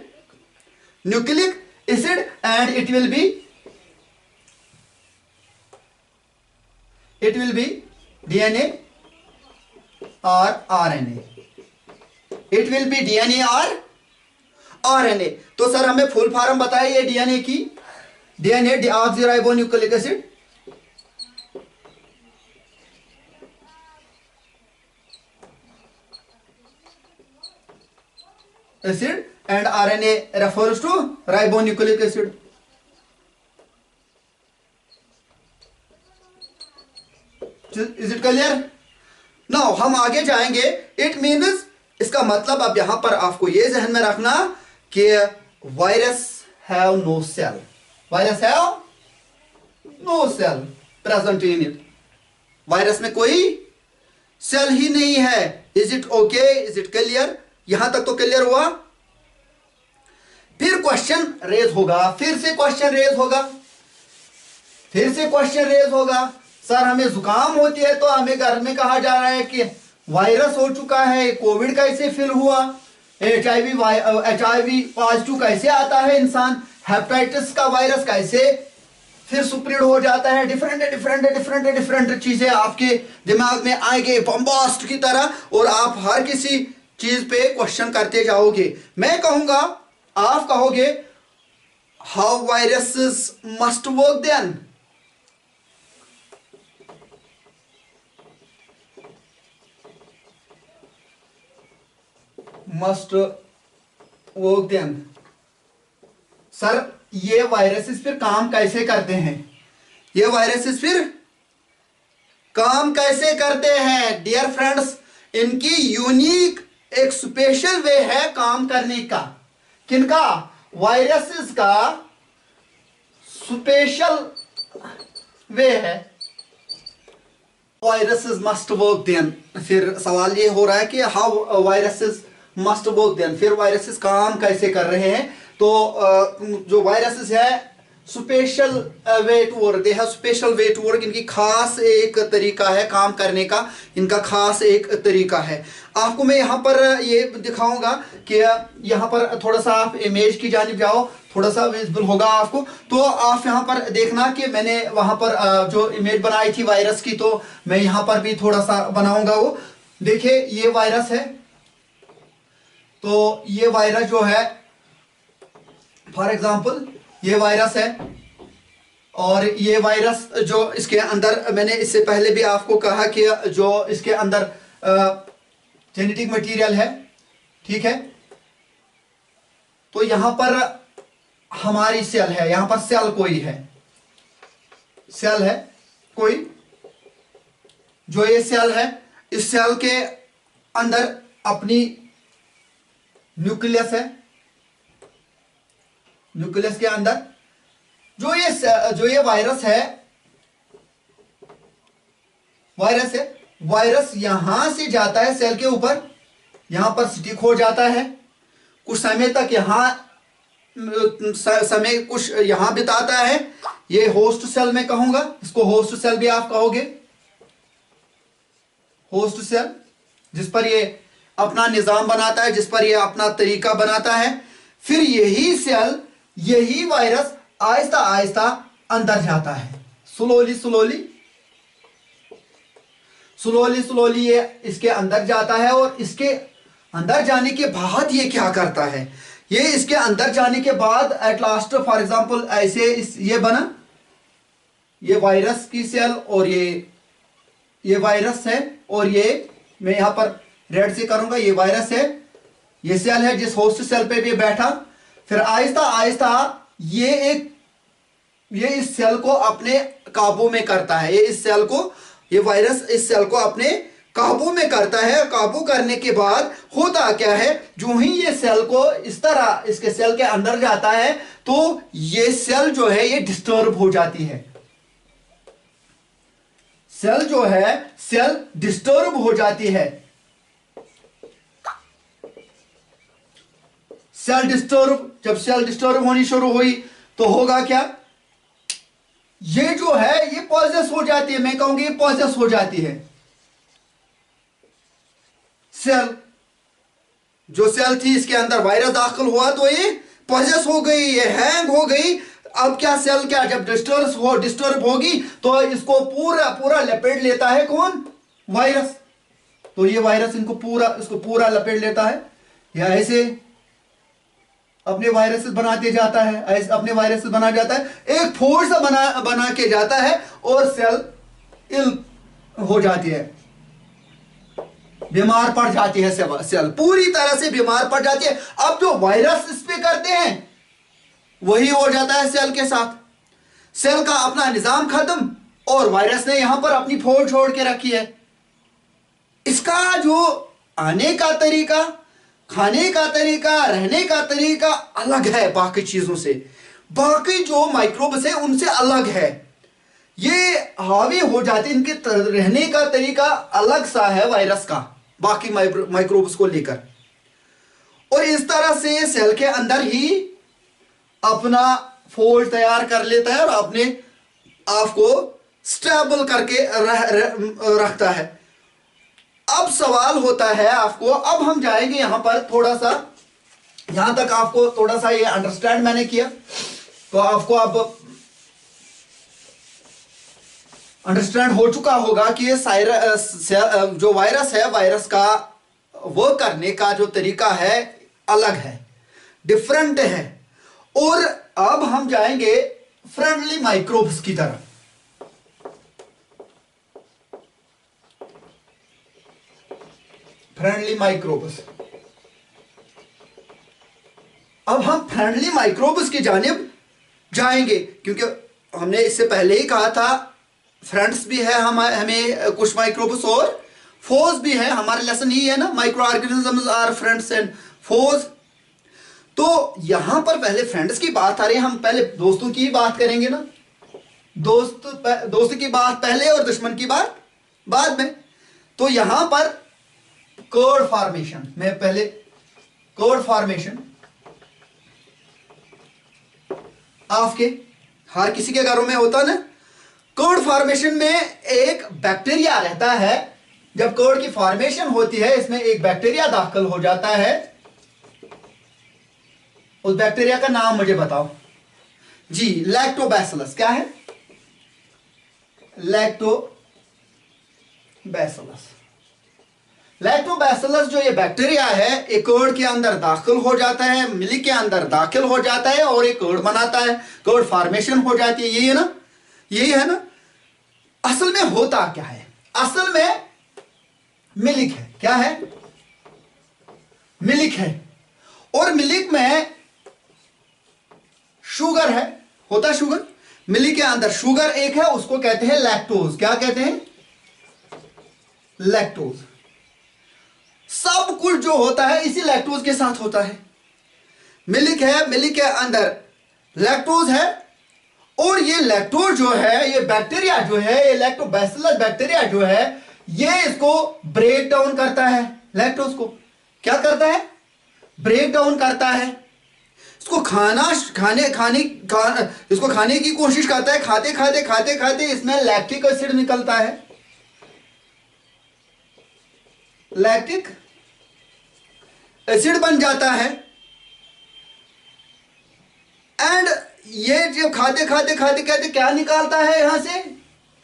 nucleic acid, and it will be DNA or RNA, it will be DNA or RNA। तो sir हमें full form बताइए ये DNA की। DNA deoxyribonucleic acid, acid, and RNA refers to ribonucleic acid। Is it clear? Now हम आगे जाएंगे। It means, इसका मतलब अब यहां पर आपको ये जहन में रखना कि virus have no cell, virus have no cell present in it. Virus में कोई सेल ही नहीं है। Is it okay? Is it clear? यहां तक तो क्लियर हुआ। फिर क्वेश्चन रेज होगा, फिर से क्वेश्चन रेज होगा, फिर से क्वेश्चन रेज होगा, सर हमें जुकाम होती है तो हमें घर में कहा जा रहा है कि वायरस हो चुका है, कोविड कैसे फिल हुआ, HIV पॉजिटिव कैसे आता है इंसान, हेपेटाइटिस का वायरस कैसे फिर स्प्रेड हो जाता है। डिफरेंट चीजें आपके दिमाग में आएंगे बम्बास्ट की तरह, और आप हर किसी चीज पे क्वेश्चन करते जाओगे। मैं कहूंगा, आप कहोगे how viruses must work then. Must work then. Sir ये वायरसेस फिर काम कैसे करते हैं? ये वायरसेस फिर काम कैसे करते हैं? डियर फ्रेंड्स, इनकी यूनिक एक स्पेशल वे है काम करने का। किनका? वायरसेस का स्पेशल वे है। Viruses must work then. फिर सवाल ये हो रहा है कि how viruses must work then, फिर वायरसेस काम कैसे कर रहे हैं? तो जो वायरसेस है special way to work, they have special way to work, इनकी खास एक तरीका है काम करने का, इनका खास एक तरीका है। आपको मैं यहाँ पर ये दिखाऊंगा कि यहाँ पर थोड़ा सा आप इमेज की जानिब जाओ, थोड़ा सा विजिबल होगा आपको, तो आप यहाँ पर देखना कि मैंने वहाँ पर जो इमेज बनाई थी वायरस की, तो मैं यहाँ पर भी थोड़ा सा बनाऊंगा वो। देखिए ये वायरस है, तो ये वायरस जो है फॉर एग्जांपल ये वायरस है, और ये वायरस जो इसके अंदर, मैंने इससे पहले भी आपको कहा कि जो इसके अंदर जेनेटिक मटेरियल है, ठीक है। तो यहां पर हमारी सेल है, यहां पर सेल कोई है, सेल है कोई, जो ये सेल है, इस सेल के अंदर अपनी न्यूक्लियस है, न्यूक्लियस के अंदर जो ये वायरस है, वायरस यहां से जाता है सेल के ऊपर, यहां पर स्टिक हो जाता है, कुछ समय तक यहां समय कुछ यहां बिताता है, ये होस्ट सेल में कहूंगा, इसको होस्ट सेल भी आप कहोगे, होस्ट सेल, जिस पर ये अपना निजाम बनाता है, जिस पर ये अपना तरीका बनाता है। फिर यही सेल, यही वायरस आहिस्ता आहिस्ता अंदर जाता है, स्लोली स्लोली ये इसके अंदर जाता है, और इसके अंदर जाने के बाद ये क्या करता है, ये इसके अंदर जाने के बाद एट लास्ट फॉर एग्जांपल ऐसे ये बना, ये वायरस की सेल, और ये वायरस है, और ये मैं यहां पर रेड से करूंगा, ये वायरस है, ये सेल है जिस होस्ट सेल पे भी बैठा। फिर आहिस्ता आहिस्ता ये इस सेल को अपने काबू में करता है, ये वायरस इस सेल को अपने काबू में करता है। काबू करने के बाद होता क्या है, जो ही ये सेल को इस तरह इसके सेल के अंदर जाता है, तो ये सेल जो है ये डिस्टर्ब हो जाती है, सेल जो है सेल डिस्टर्ब हो जाती है। जब सेल डिस्टर्ब होनी शुरू हुई तो होगा क्या, ये जो है ये पॉजेस हो जाती है, मैं कहूंगी ये पॉजेस हो जाती है सेल, जो सेल थी इसके अंदर वायरस दाखिल हुआ तो ये पॉजेस हो गई, ये हैंग हो गई। अब क्या सेल क्या जब डिस्टर्ब होगी तो इसको पूरा लपेट लेता है कौन, वायरस। तो ये वायरस इसको पूरा लपेट लेता है, या ऐसे अपने वायरस बनाते जाता है, ऐसे अपने वायरस बना जाता है, एक फोर्स बना के जाता है, और सेल इल हो जाती है, बीमार पड़ जाती है, सेल पूरी तरह से बीमार पड़ जाती है। अब जो वायरस इस पे करते हैं वही हो जाता है सेल के साथ, सेल का अपना निजाम खत्म, और वायरस ने यहां पर अपनी फौज छोड़ के रखी है। इसका जो आने का तरीका, खाने का तरीका, रहने का तरीका अलग है बाकी चीजों से, बाकी जो माइक्रोब्स है उनसे अलग है, ये हावी हो जाते, इनके रहने का तरीका अलग सा है वायरस का बाकी माइक्रोब्स को लेकर। और इस तरह से सेल के अंदर ही अपना फोल्ड तैयार कर लेता है और अपने आप को स्टेबल करके रखता है। अब सवाल होता है आपको, अब हम जाएंगे यहां पर थोड़ा सा, यहां तक आपको थोड़ा सा ये अंडरस्टैंड मैंने किया, तो आपको अब अंडरस्टैंड हो चुका होगा कि ये जो वायरस है, वायरस का वर्क करने का जो तरीका है अलग है, डिफरेंट है। और अब हम जाएंगे फ्रेंडली माइक्रोब्स की तरफ। फ्रेंडली माइक्रोब्स, अब हम फ्रेंडली माइक्रोब्स की जानिब जाएंगे, क्योंकि हमने इससे पहले ही कहा था फ्रेंड्स भी है हमें कुछ माइक्रोब्स, और फोज भी है, हमारे लेसन ही है ना, micro organisms are friends and foes. तो यहां पर पहले फ्रेंड्स की बात आ रही है, हम पहले दोस्तों की बात करेंगे ना, दोस्त की बात पहले और दुश्मन की बात बाद में। तो यहां पर कोड फॉर्मेशन में पहले कोड फॉर्मेशन आपके हर किसी के घरों में होता ना। कर्ड फॉर्मेशन में एक बैक्टीरिया रहता है। जब कर्ड की फॉर्मेशन होती है इसमें एक बैक्टीरिया दाखिल हो जाता है। उस बैक्टीरिया का नाम मुझे बताओ जी। लैक्टोबैसिलस। क्या है? लैक्टोबैसिलस। लैक्टोबैसिलस जो ये बैक्टीरिया है एक कर्ड के अंदर दाखिल हो जाता है, मिल्क के अंदर दाखिल हो जाता है और एक कर्ड बनाता है, कर्ड फॉर्मेशन हो जाती है। यही है ना, यही है ना। असल में होता क्या है? असल में मिल्क है। क्या है? मिल्क है। और मिल्क में शुगर है, होता शुगर। मिल्क के अंदर शुगर एक है, उसको कहते हैं लैक्टोज। क्या कहते हैं? लैक्टोज। सब कुछ जो होता है इसी लैक्टोज के साथ होता है। मिल्क है, मिल्क के अंदर लैक्टोज है और ये लैक्टोज जो है, ये बैक्टीरिया जो है, ये लैक्टोबैसिलस बैक्टीरिया जो है, ये इसको ब्रेक डाउन करता है। लैक्टोज को क्या करता है? ब्रेक डाउन करता है। इसको इसको खाने की कोशिश करता है। खाते खाते खाते खाते इसमें लैक्टिक एसिड निकलता है। लैक्टिक एसिड बन जाता है। एंड ये जो खाते खाते खाते खाते क्या निकालता है यहां से?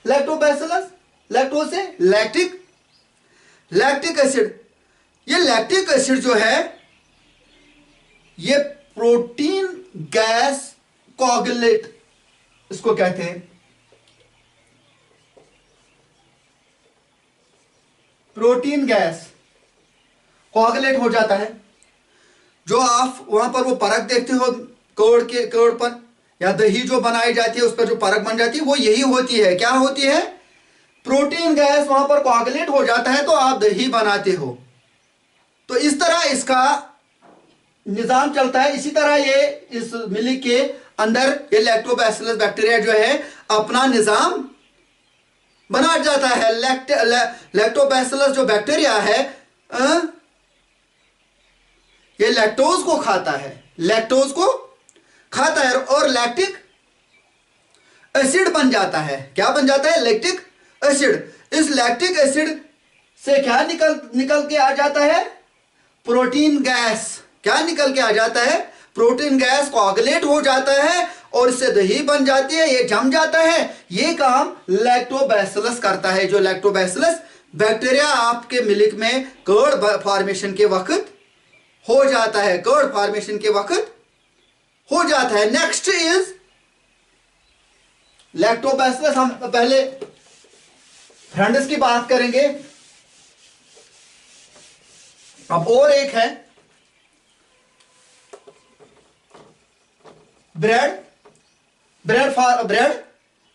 लैक्टोबैसिलस लैक्टोज से लैक्टिक एसिड। ये लैक्टिक एसिड जो है ये प्रोटीन गैस कोगुलेट इसको कहते हैं। प्रोटीन गैस कोगुलेट हो जाता है। जो आप वहां पर वो परख देखते हो कर्ड पर या दही जो बनाई जाती है उस पर जो परख बन जाती है वो यही होती है। क्या होती है? प्रोटीन गैस वहां पर कोगुलेट हो जाता है तो आप दही बनाते हो। तो इस तरह इसका निजाम चलता है। इसी तरह ये इस मिल्क के अंदर ये लैक्टोबैसिलस बैक्टीरिया जो है अपना निजाम बना जाता है। लैक्टोबैसिलस जो बैक्टीरिया है ये लैक्टोज को खाता है, लैक्टोज को खाता है और लैक्टिक एसिड बन जाता है। क्या बन जाता है? Lactic acid. इस लैक्टिक एसिड से क्या निकल के आ जाता है? Protein gas. क्या निकल के आ जाता है? प्रोटीन गैस कोगुलेट हो जाता है और इससे दही बन जाती है, ये जम जाता है। ये काम लैक्टोबैसिलस करता है। जो लैक्टोबैसिलस बैक्टीरिया आपके मिल्क में कर्ड फॉर्मेशन के वक्त हो जाता है, कर्ड फॉर्मेशन के वक्त हो जाता है। Next is lactobacillus. हम पहले फ्रेंड्स की बात करेंगे। अब और एक है ब्रेड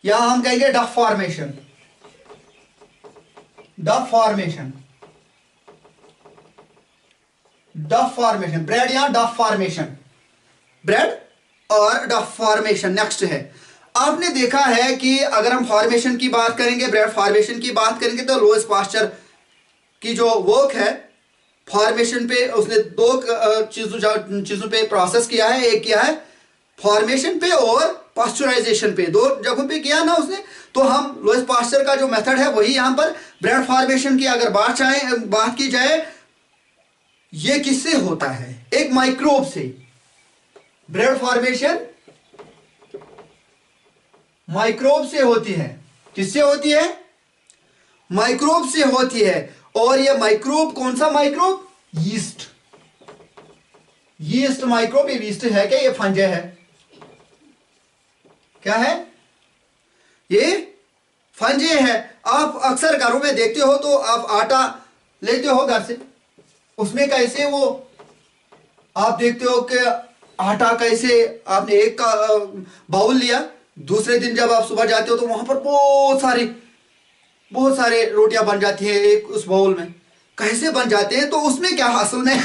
यहां हम कहेंगे डफ फॉर्मेशन। ब्रेड या डफ फॉर्मेशन। ब्रेड और डफ फॉर्मेशन नेक्स्ट है। आपने देखा है कि अगर हम फॉर्मेशन की बात करेंगे, ब्रेड फॉर्मेशन की बात करेंगे तो लुईस पास्चर की जो वर्क है फॉर्मेशन पे, उसने दो चीजों पे प्रोसेस किया है। एक किया है फॉर्मेशन पे और पास्चराइजेशन पे, दो जगहों पे किया ना उसने। तो हम लुईस पास्चर का जो मेथड है वही यहां पर ब्रेड फॉर्मेशन की अगर बात की जाए, ये किससे होता है? एक माइक्रोब से। ब्रेड फॉर्मेशन माइक्रोब से होती है। किससे होती है? माइक्रोब से होती है। और ये माइक्रोब कौन सा माइक्रोब? Yeast microbe. ये यीस्ट है क्या? ये फंजे है। क्या है? ये फंजे है। आप अक्सर घरों में देखते हो तो आप आटा लेते हो घर से, उसमें कैसे वो आप देखते हो कि आटा कैसे आपने एक का बाउल लिया, दूसरे दिन जब आप सुबह जाते हो तो वहां पर बहुत सारे रोटियां बन जाती है एक उस बाउल में। कैसे बन जाते हैं? तो उसमें क्या असल में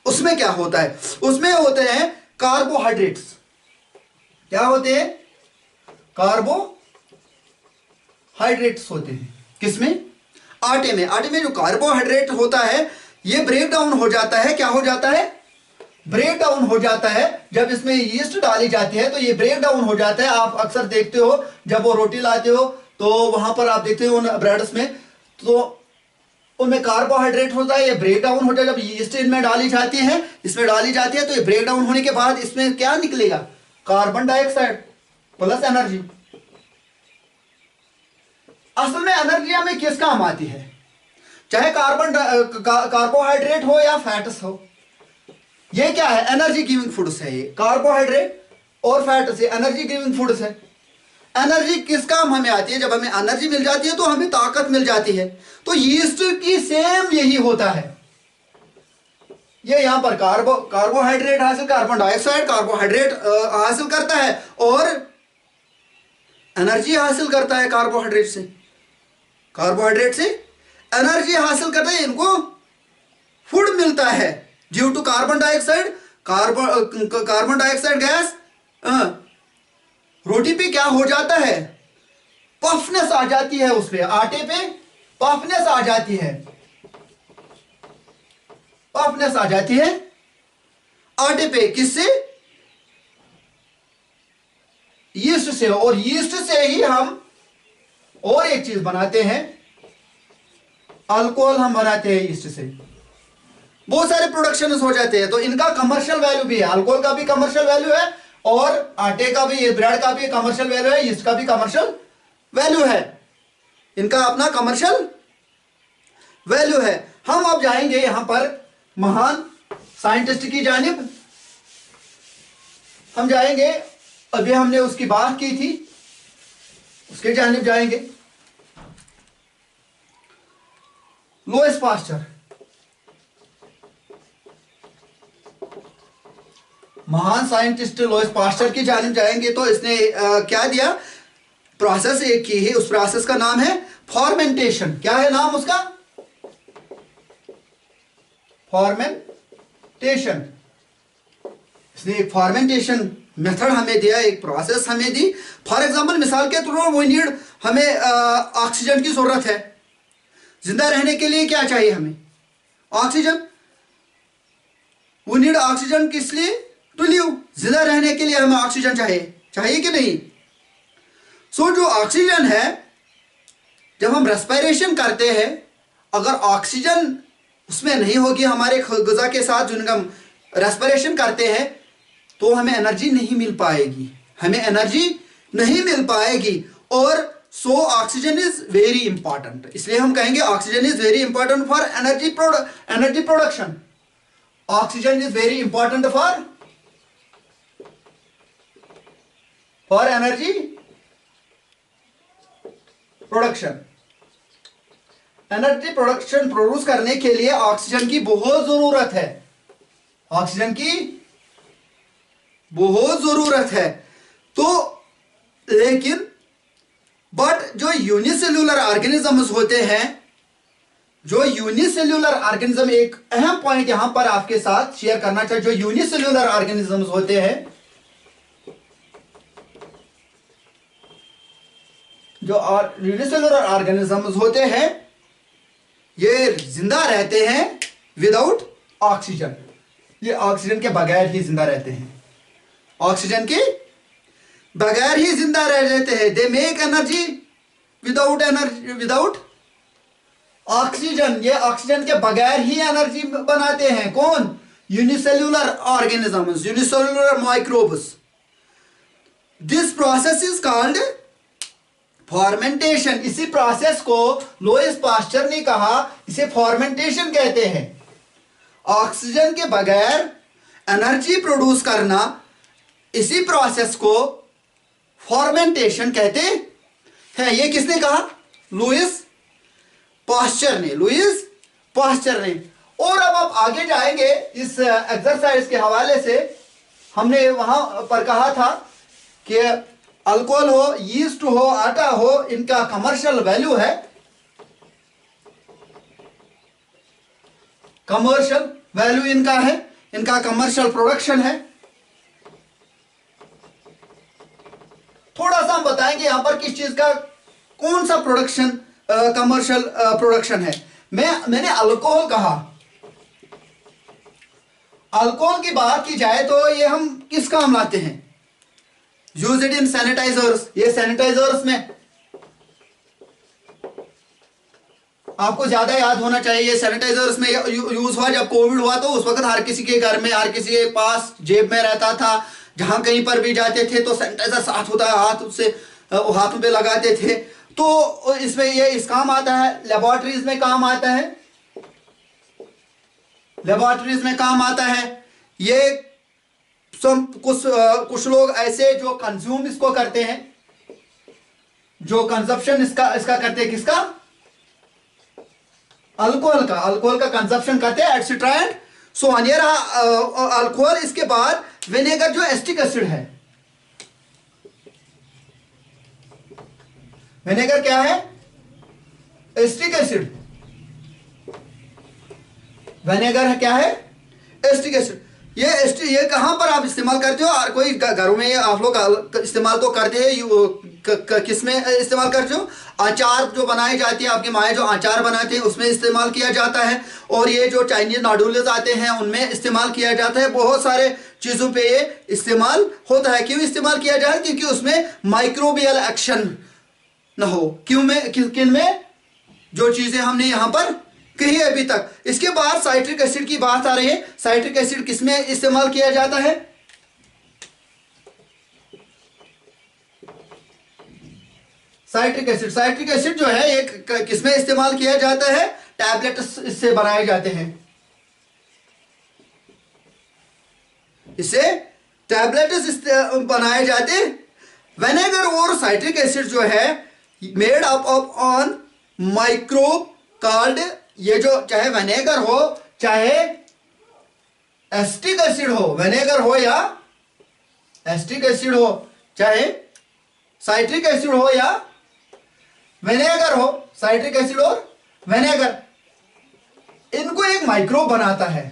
उसमें क्या होता है? उसमें होते हैं कार्बोहाइड्रेट्स। क्या होते हैं? कार्बोहाइड्रेट्स होते हैं। किसमें? आटे में। आटे में जो कार्बोहाइड्रेट होता है ये ब्रेक डाउन हो जाता है। क्या हो जाता है? ब्रेक डाउन हो जाता है। जब इसमें यीस्ट डाली जाती है तो ये ब्रेक डाउन हो जाता है। आप अक्सर देखते हो जब वो रोटी लाते हो तो वहां पर आप देखते हो उन ब्रेड्स में, तो उनमें कार्बोहाइड्रेट होता है, ये ब्रेक डाउन होता है। जब यीस्ट इनमें डाली जाती है, इसमें डाली जाती है, तो ये ब्रेक डाउन होने के बाद इसमें क्या निकलेगा? Carbon dioxide plus energy. असल में एनर्जी हमें किस काम आती है? चाहे कार्बोहाइड्रेट हो या फैट्स हो, ये क्या है? एनर्जी गिविंग फूड्स है। ये कार्बोहाइड्रेट और फैट से एनर्जी गिविंग फूड्स है। एनर्जी किस काम हमें आती है? जब हमें एनर्जी मिल जाती है तो हमें ताकत मिल जाती है। तो यीस्ट की सेम यही होता है। ये यहां पर कार्बोहाइड्रेट हासिल, कार्बन डाइऑक्साइड कार्बोहाइड्रेट हासिल करता है और एनर्जी हासिल करता है। कार्बोहाइड्रेट से एनर्जी हासिल करता है, इनको फूड मिलता है due to carbon dioxide. Carbon dioxide gas रोटी पे क्या हो जाता है? पफनेस आ जाती है, उस पे आटे पे पफनेस आ जाती है। पफनेस आ जाती है आटे पे, किससे? यीस्ट से। और यीस्ट से ही हम और एक चीज बनाते हैं, अल्कोहल हम बनाते हैं यीस्ट से। बहुत सारे प्रोडक्शन हो जाते हैं। तो इनका कमर्शियल वैल्यू भी है, अल्कोहल का भी कमर्शियल वैल्यू है और आटे का भी, ये ब्रेड का भी कमर्शियल वैल्यू है, यीस्ट का भी कमर्शियल वैल्यू है। इनका अपना कमर्शियल वैल्यू है। हम अब जाएंगे यहां पर महान साइंटिस्ट की जानिब। हम जाएंगे, अभी हमने उसकी बात की थी, उसके जानिब जाएंगे। लुईस पास्चर, महान साइंटिस्ट लुईस पास्चर की जानिब जाएंगे। तो इसने क्या दिया? प्रोसेस एक की है, उस प्रोसेस का नाम है फॉर्मेंटेशन। क्या है नाम उसका? फॉर्मेंटेशन। इसने एक फॉर्मेंटेशन मेथड हमें दिया, एक प्रोसेस हमें दी। फॉर एग्जांपल, मिसाल के तौर पर नीड, हमें ऑक्सीजन की जरूरत है। जिंदा रहने के लिए क्या चाहिए हमें? ऑक्सीजन। वी नीड ऑक्सीजन किस लिए? To live. जिंदा रहने के लिए हमें ऑक्सीजन चाहिए कि नहीं? जो ऑक्सीजन है, जब हम रेस्पिरेशन करते हैं, अगर ऑक्सीजन उसमें नहीं होगी हमारे गुज़ा के साथ, जो हम रेस्पिरेशन करते हैं, तो हमें एनर्जी नहीं मिल पाएगी। और ऑक्सीजन इज वेरी इंपॉर्टेंट। इसलिए हम कहेंगे oxygen is very important for energy production. Oxygen is very important for energy production. Energy production produce करने के लिए ऑक्सीजन की बहुत जरूरत है। ऑक्सीजन की बहुत जरूरत है। तो लेकिन बट जो यूनिसेल्यूलर ऑर्गेनिजम्स होते हैं, एक अहम पॉइंट यहां पर आपके साथ शेयर करना चाहिए। जो यूनिसेल्यूलर ऑर्गेनिजम्स होते हैं, ये जिंदा रहते हैं विदाउट ऑक्सीजन। ये ऑक्सीजन के बगैर ही जिंदा रहते हैं। ऑक्सीजन के बगैर ही जिंदा रहते हैं। They make energy without oxygen. ये ऑक्सीजन के बगैर ही एनर्जी बनाते हैं। कौन? Unicellular organisms, unicellular microbes. This process is called fermentation. इसी प्रोसेस को लुईस पास्चर ने कहा, इसे फॉर्मेंटेशन कहते हैं। ऑक्सीजन के बगैर एनर्जी प्रोड्यूस करना, इसी प्रोसेस को फॉर्मेंटेशन कहते हैं। ये किसने कहा? लुईस पास्चर ने। और अब आप आगे जाएंगे इस एक्सरसाइज के हवाले से। हमने वहां पर कहा था कि अल्कोहल हो, यीस्ट हो, आटा हो, इनका कमर्शियल वैल्यू है। कमर्शियल वैल्यू इनका है, इनका कमर्शियल प्रोडक्शन है। थोड़ा सा हम बताएंगे यहां पर किस चीज का, कौन सा प्रोडक्शन कमर्शियल प्रोडक्शन है। मैंने अल्कोहल कहा। अल्कोहल की बात की जाए तो ये हम किस काम लाते हैं? Use it in sanitisers. ये सैनिटाइजर्स में आपको ज्यादा याद होना चाहिए, सैनिटाइजर्स में यूज हुआ जब कोविड हुआ, तो उस वक्त हर किसी के घर में, हर किसी के पास जेब में रहता था। जहां कहीं पर भी जाते थे तो सैनिटाइजर साथ होता है, हाथ से हाथों पे लगाते थे। तो इसमें ये इस काम आता है, लेबोरेटरीज में काम आता है, लेबोरेटरीज में काम आता है। ये कुछ लोग ऐसे जो कंज्यूम इसको करते हैं, जो कंजप्शन इसका करते हैं, किसका? अल्कोहल का कंजप्शन करते हैं, एटसेट्रा एंड सो ऑन। ये रहा अल्कोहल। इसके बाद विनेगर जो एसिटिक एसिड है, विनेगर क्या है? Acetic acid. विनेगर क्या है? Acetic acid. ये कहां पर आप इस्तेमाल करते हो? और कोई घरों में आप लोग इस्तेमाल तो करते हैं। किस में इस्तेमाल करते हो? अचार जो बनाई जाती है, आपकी माएँ जो अचार बनाते हैं उसमें इस्तेमाल किया जाता है। और ये जो चाइनीज नूडल्स आते हैं उनमें इस्तेमाल किया जाता है। बहुत सारे चीज़ों पे ये इस्तेमाल होता है। क्यों इस्तेमाल किया जाए? क्योंकि उसमें माइक्रोबियल एक्शन ना हो। किन में? जो चीज़ें हमने यहाँ पर कही अभी तक। इसके बाद साइट्रिक एसिड की बात आ रही है। साइट्रिक एसिड किसमें इस्तेमाल किया जाता है? साइट्रिक एसिड जो है ये किसमें इस्तेमाल किया जाता है? टैबलेट्स इससे बनाए जाते हैं। इससे टैबलेट्स बनाए जाते हैं। विनेगर और साइट्रिक एसिड जो है made up of on microbe called, ये जो चाहे विनेगर हो चाहे एसिटिक एसिड हो, विनेगर हो या एसिटिक एसिड हो, चाहे साइट्रिक एसिड हो या विनेगर हो, साइट्रिक एसिड और विनेगर, इनको एक माइक्रोब बनाता है।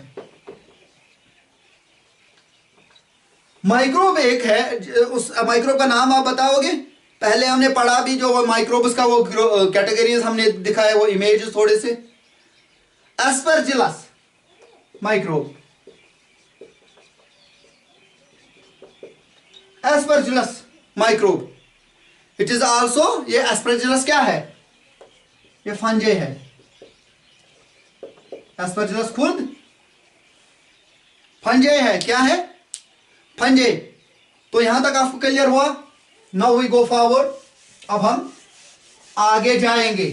माइक्रोब एक है, उस माइक्रोब का नाम आप बताओगे? पहले हमने पढ़ा भी, जो माइक्रोब्स का वो कैटेगरीज हमने दिखाया, वो इमेज थोड़े से। Aspergillus microbe, Aspergillus microbe, it is also, ये एस्परजिलस क्या है? ये फंजे है। एस्परजिलस खुद फंजे है। क्या है? फंजे। तो यहां तक आपको क्लियर हुआ? Now we go forward. अब हम आगे जाएंगे।